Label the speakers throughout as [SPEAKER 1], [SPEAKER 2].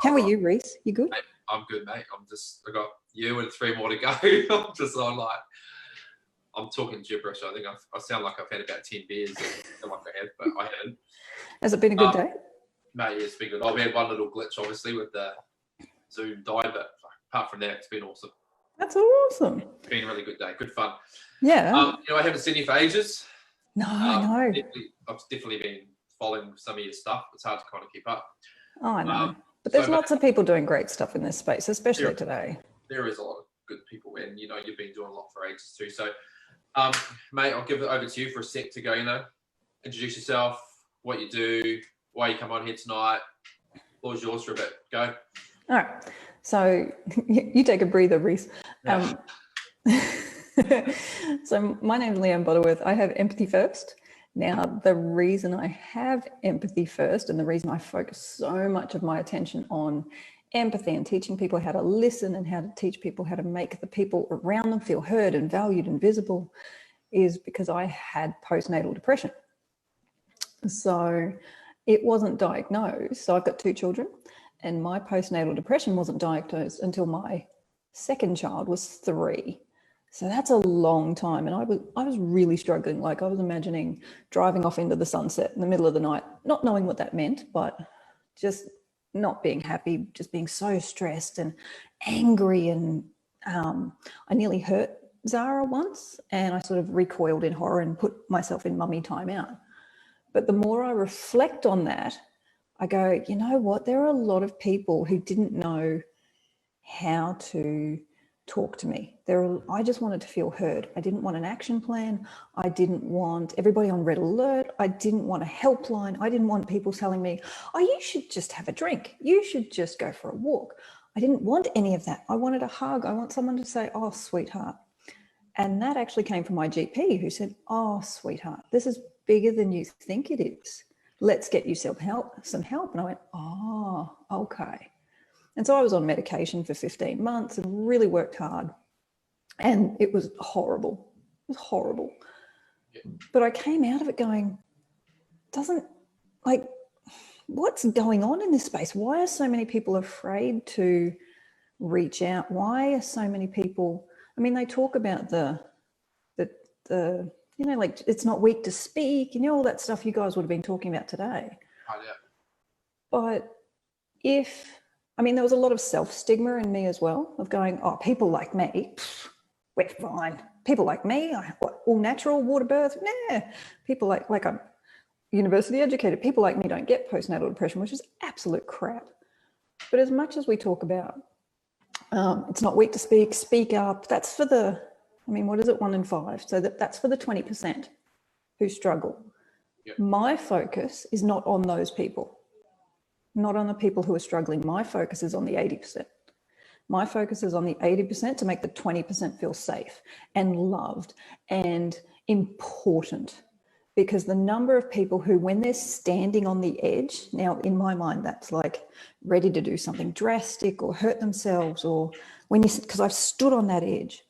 [SPEAKER 1] How are you, Reece? You good?
[SPEAKER 2] Mate, I'm good, mate. I got you and 3 more to go. I'm just on I'm talking gibberish. I think I sound like I've had about 10 beers. I feel like I have, but I haven't.
[SPEAKER 1] Has it been a good day?
[SPEAKER 2] Mate, yeah, it's been good. I've had one little glitch, obviously, with the Zoom died, but apart from that, it's been awesome.
[SPEAKER 1] That's awesome.
[SPEAKER 2] It's been a really good day. Good fun.
[SPEAKER 1] Yeah.
[SPEAKER 2] I haven't seen you for ages.
[SPEAKER 1] No, I know.
[SPEAKER 2] I've definitely been following some of your stuff. It's hard to kind of keep up.
[SPEAKER 1] Oh, I know. But there's lots of people doing great stuff in this space, especially today.
[SPEAKER 2] There is a lot of good people, and you've been doing a lot for ages too. So, mate, I'll give it over to you for a sec to go. Introduce yourself, what you do, why you come on here tonight. Floor's yours for a bit. Go.
[SPEAKER 1] All right. So you take a breather, Reece.
[SPEAKER 2] Yeah.
[SPEAKER 1] So my name is Leanne Butterworth. I have Empathy First. Now, the reason I have Empathy First and the reason I focus so much of my attention on empathy and teaching people how to listen and how to teach people how to make the people around them feel heard and valued and visible is because I had postnatal depression. So it wasn't diagnosed. So I've got 2 children, and my postnatal depression wasn't diagnosed until my second child was 3. So that's a long time. And I was really struggling. Like, I was imagining driving off into the sunset in the middle of the night, not knowing what that meant, but just not being happy, just being so stressed and angry. And I nearly hurt Zara once, and I sort of recoiled in horror and put myself in mummy timeout. But the more I reflect on that, I go, you know what? There are a lot of people who didn't know how to talk to me. I just wanted to feel heard. I didn't want an action plan. I didn't want everybody on red alert. I didn't want a helpline. I didn't want people telling me, oh, you should just have a drink. You should just go for a walk. I didn't want any of that. I wanted a hug. I want someone to say, oh, sweetheart. And that actually came from my GP, who said, oh, sweetheart, this is bigger than you think it is. Let's get you some help. And I went, oh, okay. And so I was on medication for 15 months and really worked hard. And it was horrible. It was horrible. Yeah. But I came out of it going, what's going on in this space? Why are so many people afraid to reach out? Why are so many people, they talk about it's not weak to speak, all that stuff you guys would have been talking about today.
[SPEAKER 2] Oh, yeah.
[SPEAKER 1] But there was a lot of self-stigma in me as well, of going, oh, people like me, we're fine. People like me, all natural, water birth, nah. People like I'm university educated, people like me don't get postnatal depression, which is absolute crap. But as much as we talk about, it's not weak to speak up, that's for what is it, 1 in 5? So that's for the 20% who struggle. Yep. My focus is not on those people. Not on the people who are struggling. My focus is on the 80%. My focus is on the 80% to make the 20% feel safe and loved and important. Because the number of people who, when they're standing on the edge, now in my mind, that's like ready to do something drastic or hurt themselves, or because I've stood on that edge,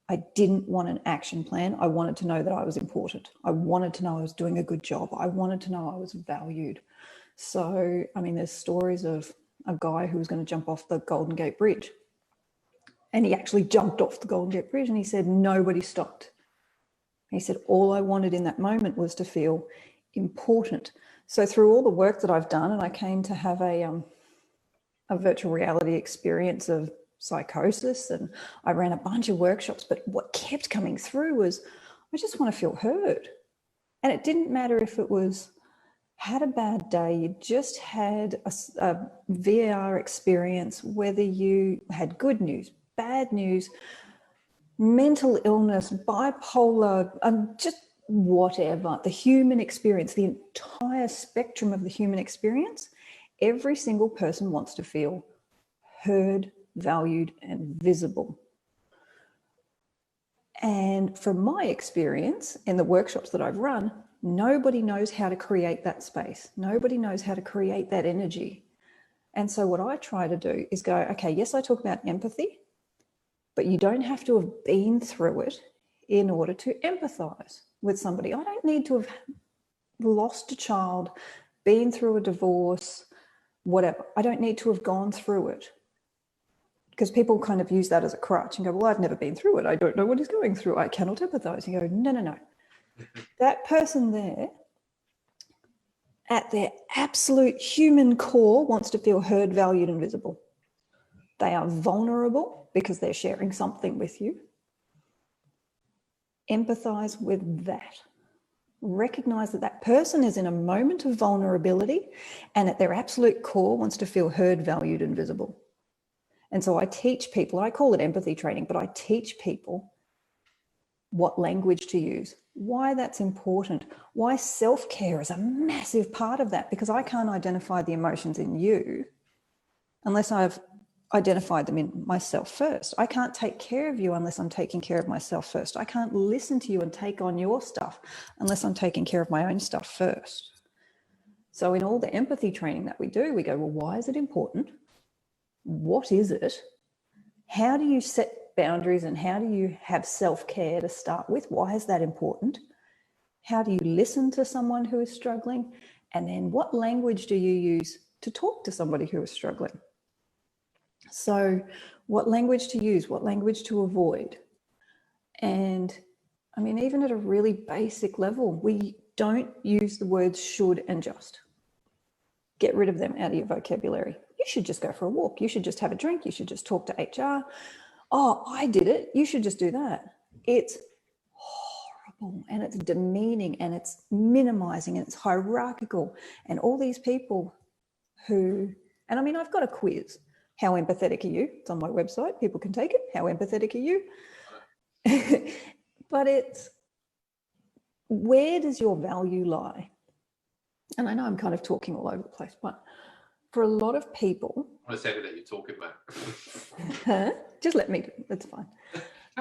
[SPEAKER 1] I didn't want an action plan. I wanted to know that I was important. I wanted to know I was doing a good job. I wanted to know I was valued. So, there's stories of a guy who was going to jump off the Golden Gate Bridge. And he actually jumped off the Golden Gate Bridge, and he said, nobody stopped. He said, all I wanted in that moment was to feel important. So through all the work that I've done, and I came to have a virtual reality experience of psychosis, and I ran a bunch of workshops, but what kept coming through was, I just want to feel heard. And it didn't matter if it was, had a bad day, you just had a VR experience, whether you had good news, bad news, mental illness, bipolar, just whatever, the human experience, the entire spectrum of the human experience, every single person wants to feel heard, valued, and visible. And from my experience in the workshops that I've run, nobody knows how to create that space. Nobody knows how to create that energy. And so what I try to do is go, okay, yes, I talk about empathy, but you don't have to have been through it in order to empathize with somebody. I don't need to have lost a child, been through a divorce, whatever. I don't need to have gone through it, because people kind of use that as a crutch and go, well, I've never been through it. I don't know what he's going through. I cannot empathize. You go, no. That person there, at their absolute human core, wants to feel heard, valued, and visible. They are vulnerable because they're sharing something with you. Empathize with that. Recognize that that person is in a moment of vulnerability and at their absolute core wants to feel heard, valued, and visible. And so I teach people, I call it empathy training, but I teach people what language to use, why that's important, why self-care is a massive part of that, because I can't identify the emotions in you unless I've identified them in myself first. I can't take care of you unless I'm taking care of myself first. I can't listen to you and take on your stuff unless I'm taking care of my own stuff first. So in all the empathy training that we do, we go, well, why is it important? What is it? How do you set boundaries and how do you have self-care to start with? Why is that important? How do you listen to someone who is struggling? And then what language do you use to talk to somebody who is struggling? So what language to use, what language to avoid? And I mean, even at a really basic level, we don't use the words should and just. Get rid of them out of your vocabulary. You should just go for a walk. You should just have a drink. You should just talk to HR. Oh, I did it. You should just do that. It's horrible and it's demeaning and it's minimizing and it's hierarchical. And all these people who, and I mean, I've got a quiz. How empathetic are you? It's on my website. People can take it. How empathetic are you? But it's, where does your value lie? And I know I'm kind of talking all over the place, but for a lot of people...
[SPEAKER 2] I want to say that you're talking, mate.
[SPEAKER 1] Huh? Just let me, that's fine.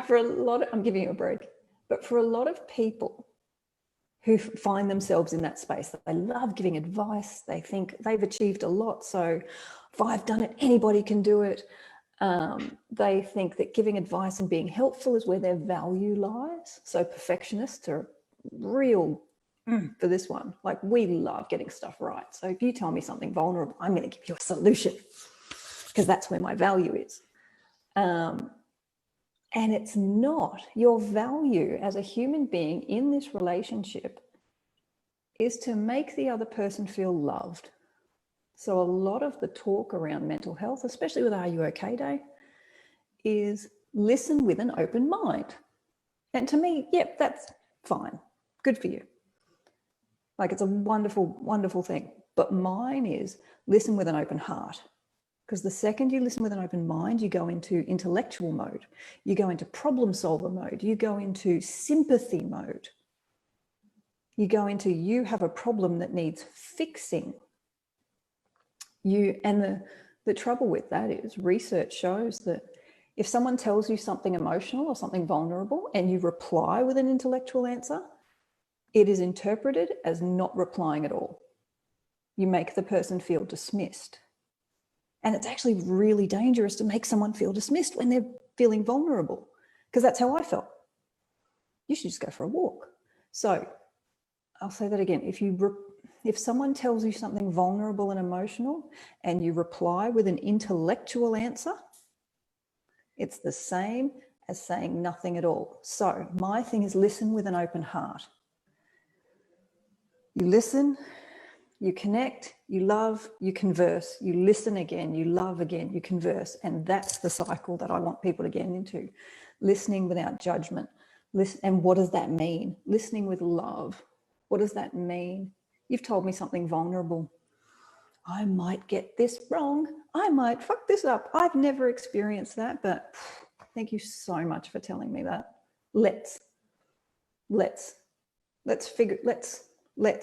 [SPEAKER 1] For a lot of, I'm giving you a break, but for a lot of people who find themselves in that space, they love giving advice, they think they've achieved a lot, so if I've done it, anybody can do it. They think that giving advice and being helpful is where their value lies. So perfectionists are real for this one. Like, we love getting stuff right. So if you tell me something vulnerable, I'm going to give you a solution because that's where my value is. And it's not. Your value as a human being in this relationship is to make the other person feel loved. So a lot of the talk around mental health, especially with Are You OK Day, is listen with an open mind. And to me, yep, that's fine. Good for you. Like, it's a wonderful, wonderful thing. But mine is listen with an open heart. Because the second you listen with an open mind, you go into intellectual mode. You go into problem solver mode. You go into sympathy mode. You go into, you have a problem that needs fixing. And the trouble with that is research shows that if someone tells you something emotional or something vulnerable and you reply with an intellectual answer, it is interpreted as not replying at all. You make the person feel dismissed. And it's actually really dangerous to make someone feel dismissed when they're feeling vulnerable, because that's how I felt. You should just go for a walk. So I'll say that again. If someone tells you something vulnerable and emotional and you reply with an intellectual answer, it's the same as saying nothing at all. So my thing is listen with an open heart. You listen, you connect, you love, you converse, you listen again, you love again, you converse. And that's the cycle that I want people to get into. Listening without judgment. And what does that mean? Listening with love. What does that mean? You've told me something vulnerable. I might get this wrong. I might fuck this up. I've never experienced that, but thank you so much for telling me that. Let's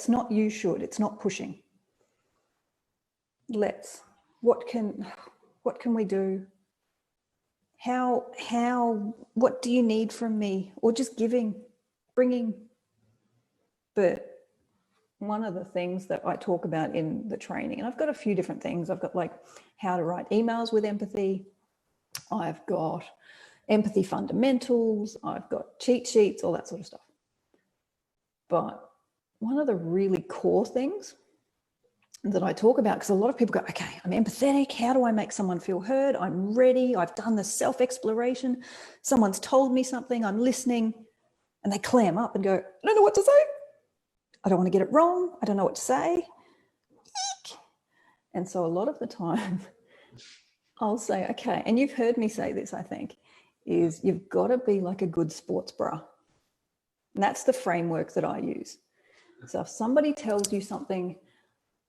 [SPEAKER 1] not you should. It's not pushing. What can we do? What do you need from me? Or just giving, bringing. But one of the things that I talk about in the training, and I've got a few different things. I've got like how to write emails with empathy. I've got empathy fundamentals. I've got cheat sheets, all that sort of stuff. But one of the really core things that I talk about, because a lot of people go, okay, I'm empathetic. How do I make someone feel heard? I'm ready. I've done the self-exploration. Someone's told me something. I'm listening. And they clam up and go, I don't know what to say. I don't want to get it wrong. I don't know what to say. Eek. And so a lot of the time I'll say, okay, and you've heard me say this, I think, is you've got to be like a good sports bra. And that's the framework that I use. So if somebody tells you something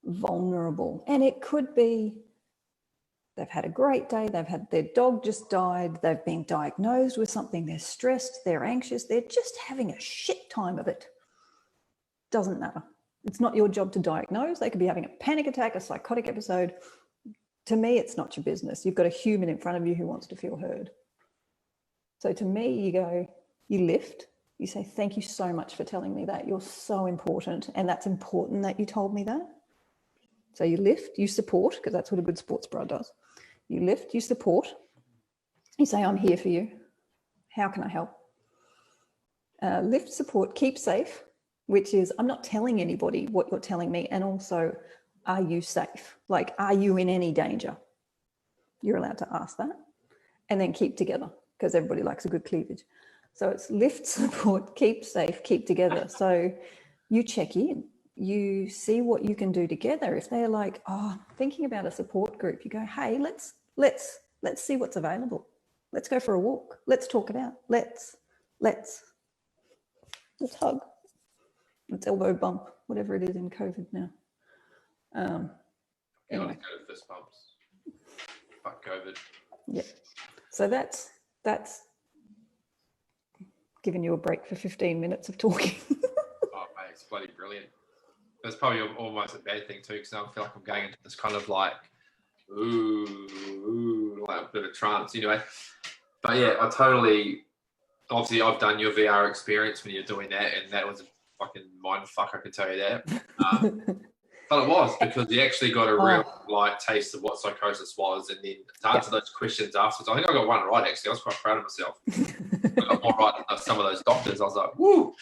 [SPEAKER 1] vulnerable, and it could be they've had a great day, they've had their dog just died, they've been diagnosed with something, they're stressed, they're anxious, they're just having a shit time of it. Doesn't matter. It's not your job to diagnose. They could be having a panic attack, a psychotic episode. To me, it's not your business. You've got a human in front of you who wants to feel heard. So to me, you go, you lift, you say, thank you so much for telling me that. You're so important. And that's important that you told me that. So you lift, you support, because that's what a good sports bra does. You lift, you support. You say, I'm here for you. How can I help? Lift, support, keep safe, which is I'm not telling anybody what you're telling me. And also, are you safe? Like, are you in any danger? You're allowed to ask that. And then keep together, because everybody likes a good cleavage. So it's lift, support, keep safe, keep together. So you check in, you see what you can do together. If they're like, oh, thinking about a support group, you go, hey, let's see what's available. Let's go for a walk. Let's talk it out. Let's hug. Let's elbow bump, whatever it is in COVID now. Anyway.
[SPEAKER 2] Go to fist bumps. Fuck COVID.
[SPEAKER 1] Yeah. So that's giving you a break for 15 minutes of talking.
[SPEAKER 2] Oh, mate, it's bloody brilliant. That's probably almost a bad thing too, because I feel like I'm going into this kind of like, like a bit of trance anyway. But yeah, obviously I've done your VR experience when you're doing that, and that was a fucking mind fuck, I can tell you that. But it was, because you actually got a real like taste of what psychosis was, and then to answer those questions afterwards. I think I got one right, actually. I was quite proud of myself. I got more right than some of those doctors. I was like, woo!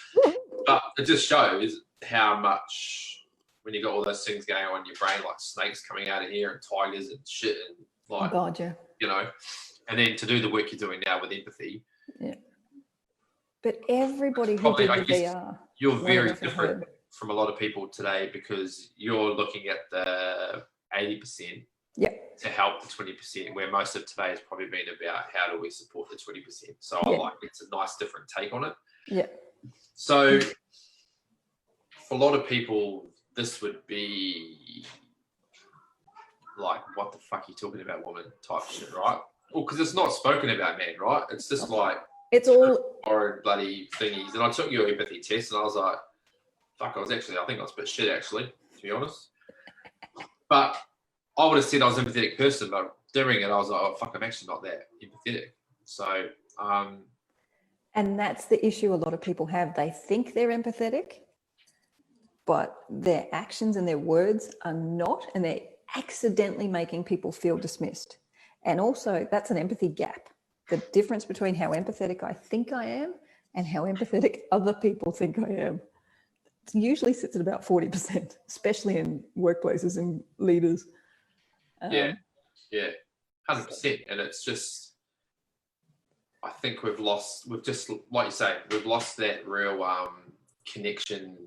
[SPEAKER 2] But it just shows how much, when you got all those things going on in your brain, like snakes coming out of here and tigers and shit, and like,
[SPEAKER 1] oh God, yeah.
[SPEAKER 2] You know, and then to do the work you're doing now with empathy.
[SPEAKER 1] Yeah. But everybody who did the VR,
[SPEAKER 2] you're very different from a lot of people today, because you're looking at the 80% to help the 20%, where most of today has probably been about how do we support the 20%. So I like, it's a nice different take on it. Yeah. So for a lot of people, this would be like, what the fuck are you talking about, woman, type shit, right? Well, because it's not spoken about, man, right? It's just like,
[SPEAKER 1] it's all
[SPEAKER 2] foreign bloody thingies. And I took your empathy test, and I was like, fuck, I think I was a bit shit, actually, to be honest. But I would have said I was an empathetic person, but doing it, I was like, oh, fuck, I'm actually not that empathetic. So,
[SPEAKER 1] and that's the issue a lot of people have. They think they're empathetic, but their actions and their words are not, and they're accidentally making people feel dismissed. And also, that's an empathy gap. The difference between how empathetic I think I am and how empathetic other people think I am. It usually sits at about 40%, especially in workplaces and leaders.
[SPEAKER 2] 100%. And it's just, I think we've just, like you say, we've lost that real connection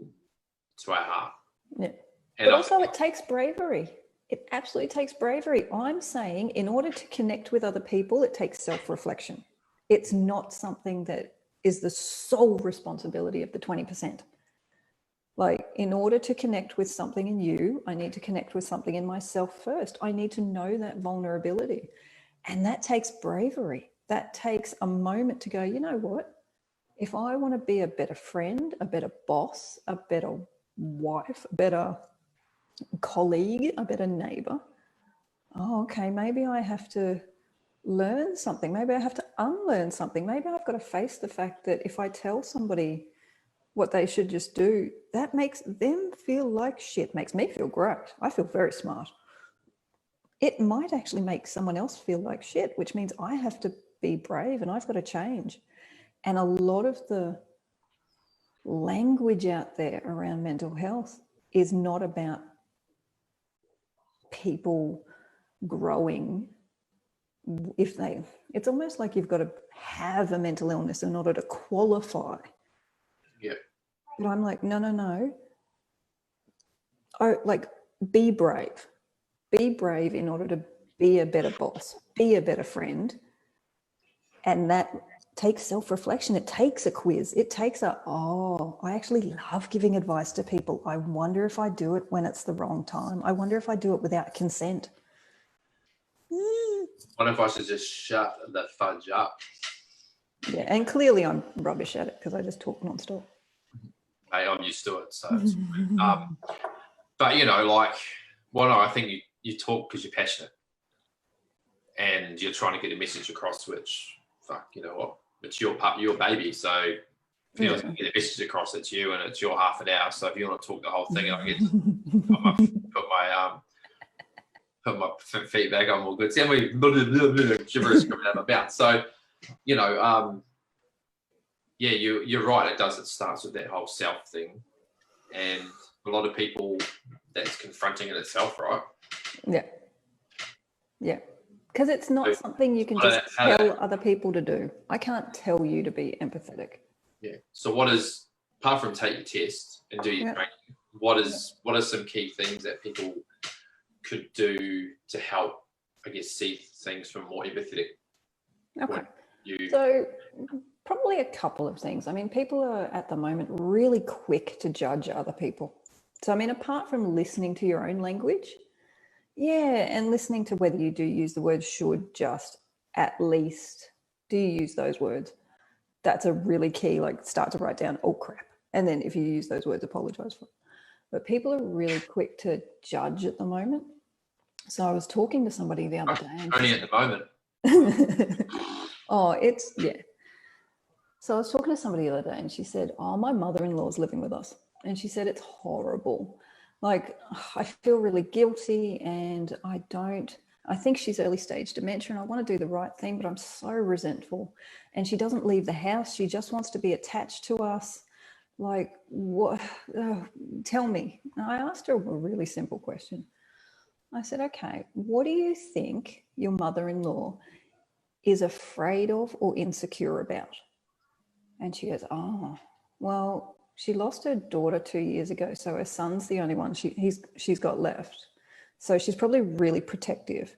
[SPEAKER 2] to our heart.
[SPEAKER 1] Yeah. But also it takes bravery. It absolutely takes bravery. I'm saying in order to connect with other people, it takes self-reflection. It's not something that is the sole responsibility of the 20%. Like, in order to connect with something in you, I need to connect with something in myself first. I need to know that vulnerability. And that takes bravery. That takes a moment to go, you know what? If I want to be a better friend, a better boss, a better wife, a better colleague, a better neighbor, oh, okay, maybe I have to learn something. Maybe I have to unlearn something. Maybe I've got to face the fact that if I tell somebody what they should just do, that makes them feel like shit, makes me feel great. I feel very smart. It might actually make someone else feel like shit, which means I have to be brave and I've got to change. And a lot of the language out there around mental health is not about people growing it's almost like you've got to have a mental illness in order to qualify.
[SPEAKER 2] Yeah.
[SPEAKER 1] But I'm like, no. Oh, like, be brave. Be brave in order to be a better boss, be a better friend. And that takes self-reflection. It takes a quiz. It takes I actually love giving advice to people. I wonder if I do it when it's the wrong time. I wonder if I do it without consent.
[SPEAKER 2] What if I should just shut the fudge up?
[SPEAKER 1] Yeah, and clearly I'm rubbish at it because I just talk nonstop.
[SPEAKER 2] Hey, I'm used to it. So, it's, but you know, like, well, no, I think you talk because you're passionate and you're trying to get a message across. Which, fuck, you know what? It's your baby. So if you want to get a message across, it's you, and it's your half an hour. So if you want to talk the whole thing, I get put my feet back. I'm all good. See how many gibberish coming out of my mouth. So, you know, yeah, you're right. It does. It starts with that whole self thing, and a lot of people, that's confronting in itself, right?
[SPEAKER 1] Yeah, because it's not something you can just tell other people to do. I can't tell you to be empathetic.
[SPEAKER 2] Yeah. So apart from take your test and do your training, what are some key things that people could do to help, I guess, see things from a more empathetic point of view? So
[SPEAKER 1] probably a couple of things. I mean, people are at the moment really quick to judge other people. So, I mean, apart from listening to your own language, and listening to whether you do use the word should, just, at least, do you use those words? That's a really key, like, start to write down, oh crap. And then if you use those words, apologize for it. But people are really quick to judge at the moment. So I was talking to somebody the other day.
[SPEAKER 2] Only at the moment.
[SPEAKER 1] So I was talking to somebody the other day and she said, my mother-in-law's living with us. And she said, it's horrible. Like, I feel really guilty and I think she's early stage dementia and I want to do the right thing, but I'm so resentful. And she doesn't leave the house. She just wants to be attached to us. Like, what? Tell me. And I asked her a really simple question. I said, okay, what do you think your mother-in-law is afraid of or insecure about? And she goes, well, she lost her daughter 2 years ago. So her son's the only one she's got left. So she's probably really protective.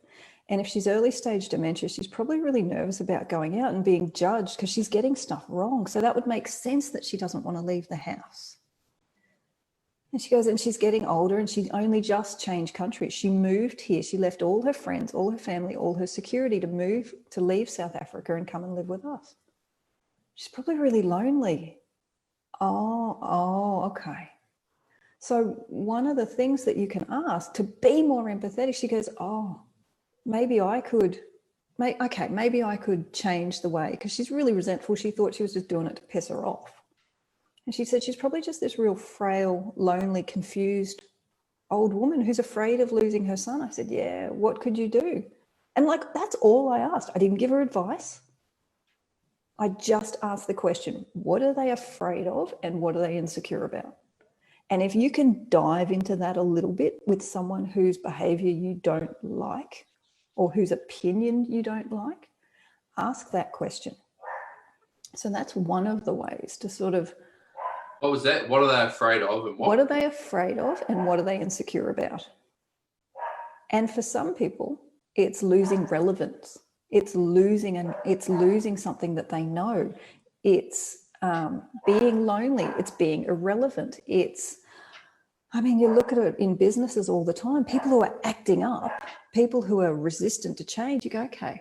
[SPEAKER 1] And if she's early stage dementia, she's probably really nervous about going out and being judged because she's getting stuff wrong. So that would make sense that she doesn't want to leave the house. And she goes, and she's getting older and she only just changed countries. She moved here. She left all her friends, all her family, all her security to leave South Africa and come and live with us. She's probably really lonely. Okay. So one of the things that you can ask to be more empathetic, she goes, maybe I could change the way, because she's really resentful. She thought she was just doing it to piss her off. And she said she's probably just this real frail, lonely, confused old woman who's afraid of losing her son. I said, yeah, what could you do? And like, that's all I asked. I didn't give her advice. I just asked the question, what are they afraid of and what are they insecure about? And if you can dive into that a little bit with someone whose behavior you don't like or whose opinion you don't like, ask that question. So that's one of the ways to sort of...
[SPEAKER 2] What was that? What are they afraid of? And
[SPEAKER 1] what are they afraid of and what are they insecure about? And for some people, it's losing relevance. It's losing something that they know. It's being lonely. It's being irrelevant. You look at it in businesses all the time. People who are acting up, people who are resistant to change, you go, okay,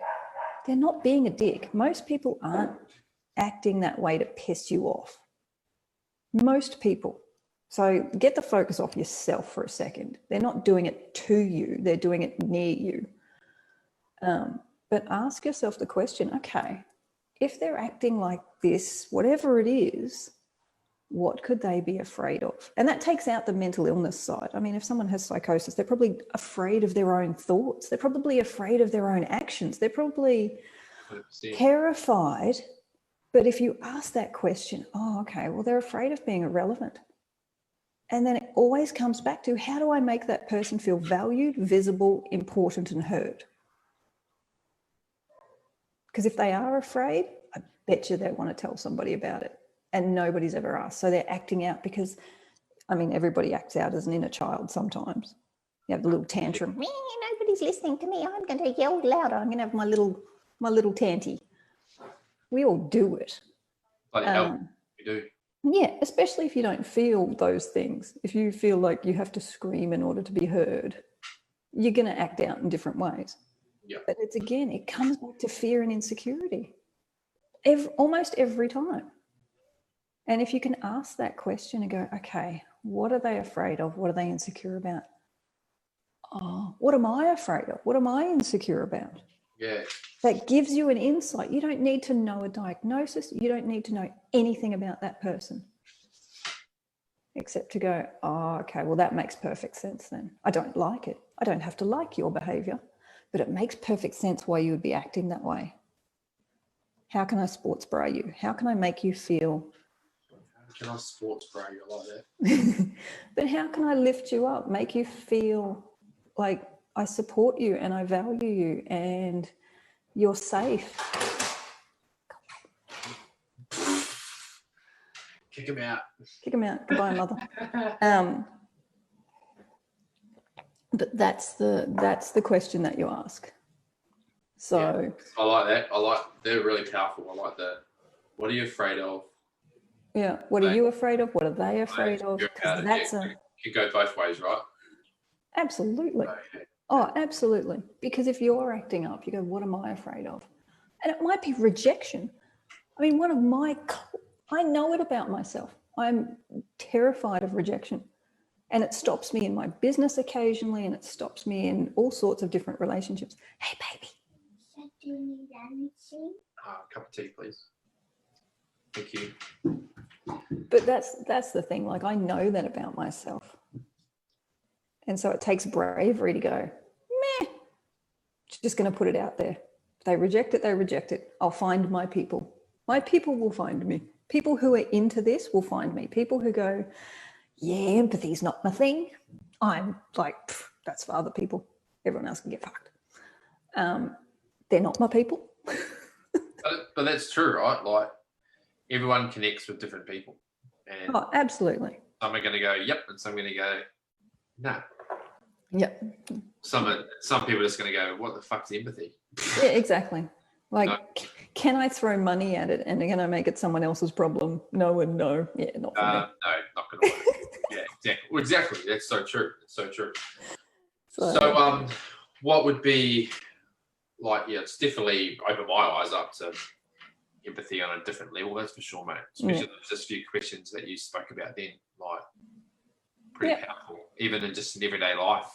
[SPEAKER 1] they're not being a dick. Most people aren't acting that way to piss you off. Most people. So get the focus off yourself for a second. They're not doing it to you. They're doing it near you. But ask yourself the question, okay, if they're acting like this, whatever it is, what could they be afraid of? And that takes out the mental illness side. I mean, if someone has psychosis, they're probably afraid of their own thoughts. They're probably afraid of their own actions. They're probably terrified. But if you ask that question, okay, well, they're afraid of being irrelevant. And then it always comes back to, how do I make that person feel valued, visible, important, and heard? Because if they are afraid, I bet you they want to tell somebody about it, and nobody's ever asked. So they're acting out because, I mean, everybody acts out as an inner child sometimes. You have the little tantrum. Nobody's listening to me. I'm going to yell louder. I'm going to have my little tanty. We all do it.
[SPEAKER 2] Bloody hell, we do.
[SPEAKER 1] Yeah, especially if you don't feel those things. If you feel like you have to scream in order to be heard, you're going to act out in different ways.
[SPEAKER 2] Yeah.
[SPEAKER 1] But it's, again, it comes back to fear and insecurity almost every time. And if you can ask that question and go, okay, what are they afraid of? What are they insecure about? Oh, what am I afraid of? What am I insecure about?
[SPEAKER 2] Yeah.
[SPEAKER 1] That gives you an insight. You don't need to know a diagnosis. You don't need to know anything about that person, except to go, oh, okay, well, that makes perfect sense then. I don't like it. I don't have to like your behavior, but it makes perfect sense why you would be acting that way. How can I sports bra you? How can I make you feel?
[SPEAKER 2] How can I sports bra you like that?
[SPEAKER 1] But how can I lift you up, make you feel like I support you and I value you and you're safe?
[SPEAKER 2] Kick him out.
[SPEAKER 1] Kick him out. Goodbye, mother. But that's the question that you ask. So
[SPEAKER 2] yeah, I like that. They're really powerful. I like that. What are you afraid of?
[SPEAKER 1] Yeah. What are you afraid of? What are they afraid of?
[SPEAKER 2] Because that's it could go both ways, right?
[SPEAKER 1] Absolutely.
[SPEAKER 2] Okay.
[SPEAKER 1] Oh, absolutely. Because if you're acting up, you go, what am I afraid of? And it might be rejection. I mean, I know it about myself. I'm terrified of rejection. And it stops me in my business occasionally, and it stops me in all sorts of different relationships. Hey, baby.
[SPEAKER 3] So do you need anything?
[SPEAKER 2] A cup of tea, please. Thank you.
[SPEAKER 1] But that's the thing. Like, I know that about myself. And so it takes bravery to go, meh, just going to put it out there. If they reject it, they reject it. I'll find my people. My people will find me. People who are into this will find me. People who go, yeah, empathy's not my thing. I'm like, that's for other people. Everyone else can get fucked. They're not my people.
[SPEAKER 2] But that's true, right? Like, everyone connects with different people. And
[SPEAKER 1] oh, absolutely.
[SPEAKER 2] some are going to go, yep, and some are going to go, no.
[SPEAKER 1] Yep.
[SPEAKER 2] Some people are just going to go, what the fuck's empathy?
[SPEAKER 1] Yeah, exactly. Like,
[SPEAKER 2] no.
[SPEAKER 1] Can I throw money at it and can I make it someone else's problem? No and no. Yeah, not for me.
[SPEAKER 2] No, not going to work. Yeah, exactly. Well, exactly. That's so true. It's so true. So, what would be like? Yeah, it's definitely opened my eyes up to empathy on a different level. That's for sure, mate. Especially those few questions that you spoke about then, like pretty powerful, even in just in everyday life.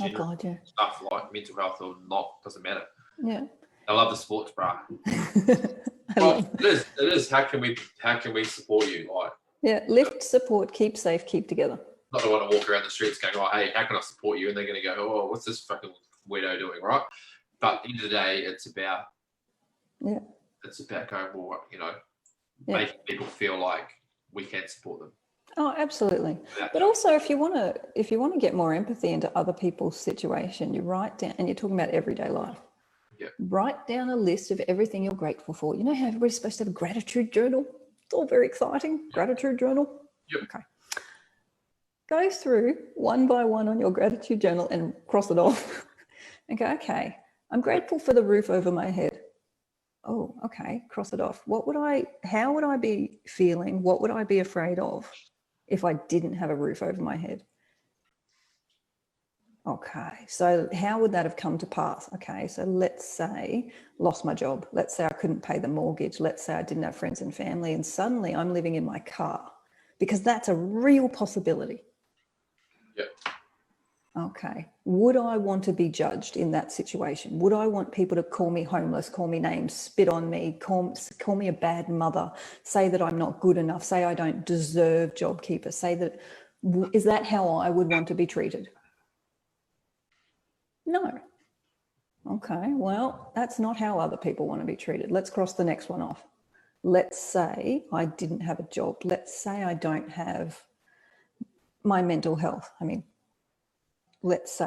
[SPEAKER 1] Oh God, yeah.
[SPEAKER 2] Stuff like mental health or not doesn't matter.
[SPEAKER 1] Yeah.
[SPEAKER 2] I love the sports bra. Well, it is. How can we support you? Like,
[SPEAKER 1] yeah, lift, support, keep safe, keep together.
[SPEAKER 2] Not to want to walk around the streets going, oh, hey, how can I support you? And they're going to go, oh, what's this fucking weirdo doing, right? But at the end of the day, it's about going, well, making people feel like we can support them.
[SPEAKER 1] Oh, absolutely. But also, if you want to get more empathy into other people's situation, you write down, and you're talking about everyday life.
[SPEAKER 2] Yeah.
[SPEAKER 1] Write down a list of everything you're grateful for. You know how everybody's supposed to have a gratitude journal? It's all very exciting. Gratitude journal.
[SPEAKER 2] Yep.
[SPEAKER 1] Okay. Go through one by one on your gratitude journal and cross it off. And go, okay, I'm grateful for the roof over my head. Oh, okay, cross it off. How would I be feeling? What would I be afraid of if I didn't have a roof over my head? Okay, so how would that have come to pass? Okay, so let's say lost my job. Let's say I couldn't pay the mortgage. Let's say I didn't have friends and family, and suddenly I'm living in my car, because that's a real possibility.
[SPEAKER 2] Yep.
[SPEAKER 1] Okay, would I want to be judged in that situation? Would I want people to call me homeless, call me names, spit on me, call me a bad mother, say that I'm not good enough, say I don't deserve JobKeeper, say that, is that how I would want to be treated? No. Okay, well, that's not how other people want to be treated. Let's cross the next one off. Let's say I didn't have a job. Let's say I don't have my mental health. I mean, let's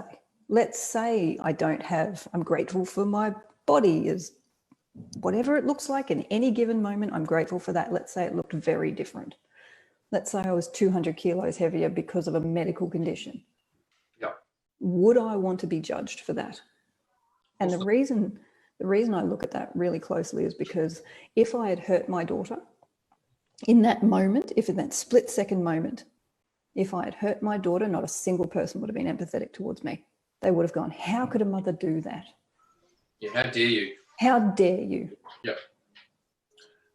[SPEAKER 1] say I don't have, I'm grateful for my body as whatever it looks like in any given moment. I'm grateful for that. Let's say it looked very different. Let's say I was 200 kilos heavier because of a medical condition.
[SPEAKER 2] Yeah.
[SPEAKER 1] Would I want to be judged for that? And the reason I look at that really closely is because if I had hurt my daughter in that moment, if in that split second moment, if I had hurt my daughter, not a single person would have been empathetic towards me. They would have gone, how could a mother do that?
[SPEAKER 2] Yeah, how dare you?
[SPEAKER 1] How dare you?
[SPEAKER 2] Yep.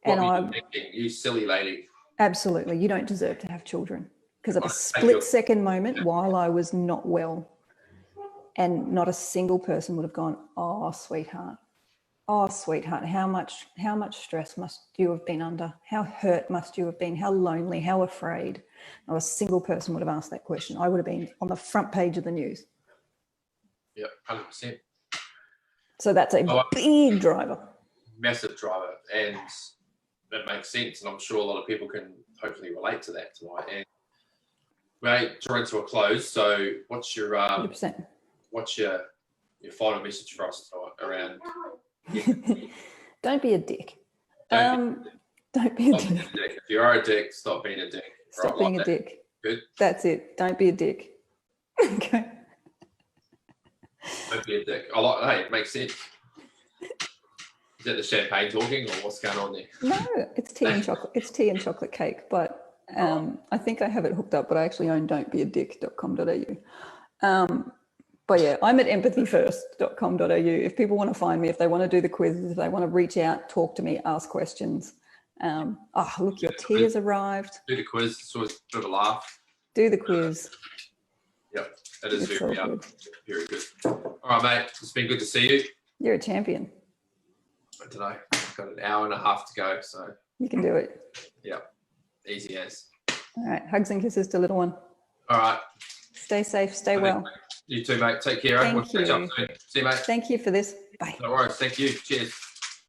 [SPEAKER 1] And
[SPEAKER 2] I'm thinking, you silly lady.
[SPEAKER 1] Absolutely, you don't deserve to have children because of a split second moment while I was not well. And not a single person would have gone, oh, sweetheart, how much stress must you have been under? How hurt must you have been? How lonely, how afraid? Not a single person would have asked that question. I would have been on the front page of the news.
[SPEAKER 2] Yep, 100%.
[SPEAKER 1] So that's a big driver.
[SPEAKER 2] Massive driver, and that makes sense. And I'm sure a lot of people can hopefully relate to that tonight. And mate, drawing to a close. So what's your
[SPEAKER 1] 100%.
[SPEAKER 2] What's your final message for us tonight around?
[SPEAKER 1] Don't be a dick. Don't be a dick.
[SPEAKER 2] If you are a dick, stop being a dick.
[SPEAKER 1] Stop being a dick.
[SPEAKER 2] Good.
[SPEAKER 1] That's it. Don't be a dick. Okay.
[SPEAKER 2] Don't be a dick. Hey, it makes sense. Is that the champagne talking, or what's going on there?
[SPEAKER 1] No, it's tea and chocolate. It's tea and chocolate cake. But I think I have it hooked up. But I actually own don'tbeadick.com.au. But yeah, I'm at empathyfirst.com.au. If people want to find me, if they want to do the quizzes, if they want to reach out, talk to me, ask questions. Look, your tea has arrived.
[SPEAKER 2] Do the quiz. It's always a bit of a laugh.
[SPEAKER 1] Do the quiz.
[SPEAKER 2] Yep, that is very good. Very good. All right, mate. It's been good to see you.
[SPEAKER 1] You're a champion.
[SPEAKER 2] I don't know. I've got an hour and a half to go, so.
[SPEAKER 1] You can do it.
[SPEAKER 2] Yep. Easy as.
[SPEAKER 1] All right. Hugs and kisses to little one.
[SPEAKER 2] All right.
[SPEAKER 1] Stay safe. Stay well.
[SPEAKER 2] You too, mate. Take care.
[SPEAKER 1] Thank you.
[SPEAKER 2] We'll catch up soon. See you, mate.
[SPEAKER 1] Thank you for this. Bye.
[SPEAKER 2] No worries. Thank you. Cheers.